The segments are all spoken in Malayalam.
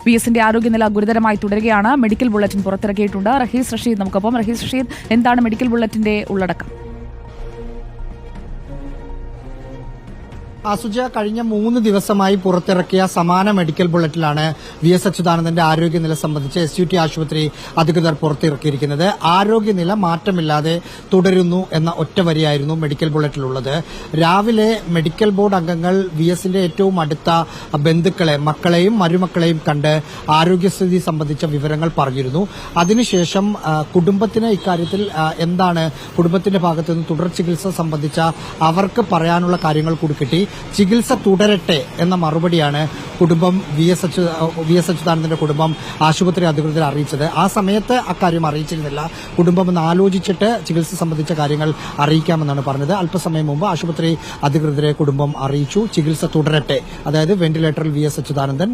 VSന്റെ ആരോഗ്യനില ഗുരുതരമായി തുടരുകയാണ്. മെഡിക്കൽ ബുള്ളറ്റിൻ പുറത്തിറക്കിയിട്ടുണ്ട്. റഹീസ് റഷീദ് നമുക്കൊപ്പം. റഹീസ് റഷീദ്, എന്താണ് മെഡിക്കൽ ബുള്ളറ്റിന്റെ ഉള്ളടക്കം? സുജ, കഴിഞ്ഞ 3 ദിവസമായി പുറത്തിറക്കിയ സമാന മെഡിക്കൽ ബുള്ളറ്റിലാണ് VS അച്യുതാനന്ദന്റെ ആരോഗ്യനില സംബന്ധിച്ച് SUT ആശുപത്രി അധികൃതർ പുറത്തിറക്കിയിരിക്കുന്നത്. ആരോഗ്യനില മാറ്റമില്ലാതെ തുടരുന്നു എന്ന ഒറ്റ വരിയായിരുന്നു മെഡിക്കൽ ബുള്ളറ്റിലുള്ളത്. രാവിലെ മെഡിക്കൽ ബോർഡ് അംഗങ്ങൾ VSന്റെ ഏറ്റവും അടുത്ത ബന്ധുക്കളെ, മക്കളെയും മരുമക്കളെയും കണ്ട് ആരോഗ്യസ്ഥിതി സംബന്ധിച്ച വിവരങ്ങൾ പറഞ്ഞിരുന്നു. അതിനുശേഷം കുടുംബത്തിന് ഇക്കാര്യത്തിൽ എന്താണ് കുടുംബത്തിന്റെ ഭാഗത്തുനിന്ന് തുടർ ചികിത്സ സംബന്ധിച്ച അവർക്ക് പറയാനുള്ള കാര്യങ്ങൾ കൂടി കിട്ടി. ചികിത്സ തുടരട്ടെ എന്ന മറുപടിയാണ് കുടുംബം VS അച്യുതാനന്ദന്റെ കുടുംബം ആശുപത്രി അധികൃതരെ അറിയിച്ചത്. ആ സമയത്ത് അക്കാര്യം അറിയിച്ചിരുന്നില്ല. കുടുംബം ഒന്ന് ആലോചിച്ചിട്ട് ചികിത്സ സംബന്ധിച്ച കാര്യങ്ങൾ അറിയിക്കാമെന്നാണ് പറഞ്ഞത്. അല്പസമയം മുമ്പ് ആശുപത്രി അധികൃതരെ കുടുംബം അറിയിച്ചു. ചികിത്സ തുടരട്ടെ, അതായത് വെന്റിലേറ്ററിൽ VS അച്യുതാനന്ദൻ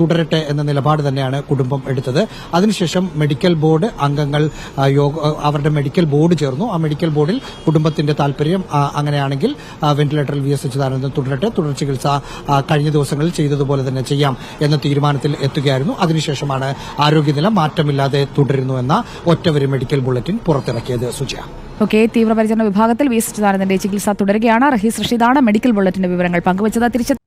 തുടരട്ടെ എന്ന നിലപാട് തന്നെയാണ് കുടുംബം എടുത്തത്. അതിനുശേഷം മെഡിക്കൽ ബോർഡ് അംഗങ്ങൾ അവരുടെ മെഡിക്കൽ ബോർഡ് ചേർന്നു. ആ മെഡിക്കൽ ബോർഡിൽ കുടുംബത്തിന്റെ താൽപര്യം അങ്ങനെയാണെങ്കിൽ വെന്റിലേറ്ററിൽ VS അച്യുതാനന്ദൻ തുടരട്ടെ, തുടർ ചികിത്സ കഴിഞ്ഞ ദിവസങ്ങളിൽ ചെയ്തതുപോലെ തന്നെ ചെയ്യാം എന്ന തീരുമാനത്തിൽ എത്തുകയായിരുന്നു. അതിനുശേഷമാണ് ആരോഗ്യനില മാറ്റമില്ലാതെ തുടരുന്നു എന്ന ഒറ്റവരി മെഡിക്കൽ ബുള്ളറ്റിൻ പുറത്തിറക്കിയത്. സുജയ, തീവ്രപരിചരണ വിഭാഗത്തിൽ VS അച്യുതാനന്ദന്റെ ചികിത്സ തുടരുകയാണ്. റഹീസ് റഷീദാണ് മെഡിക്കൽ ബുള്ളറ്റിന്റെ വിവരങ്ങൾ പങ്കുവച്ചത്.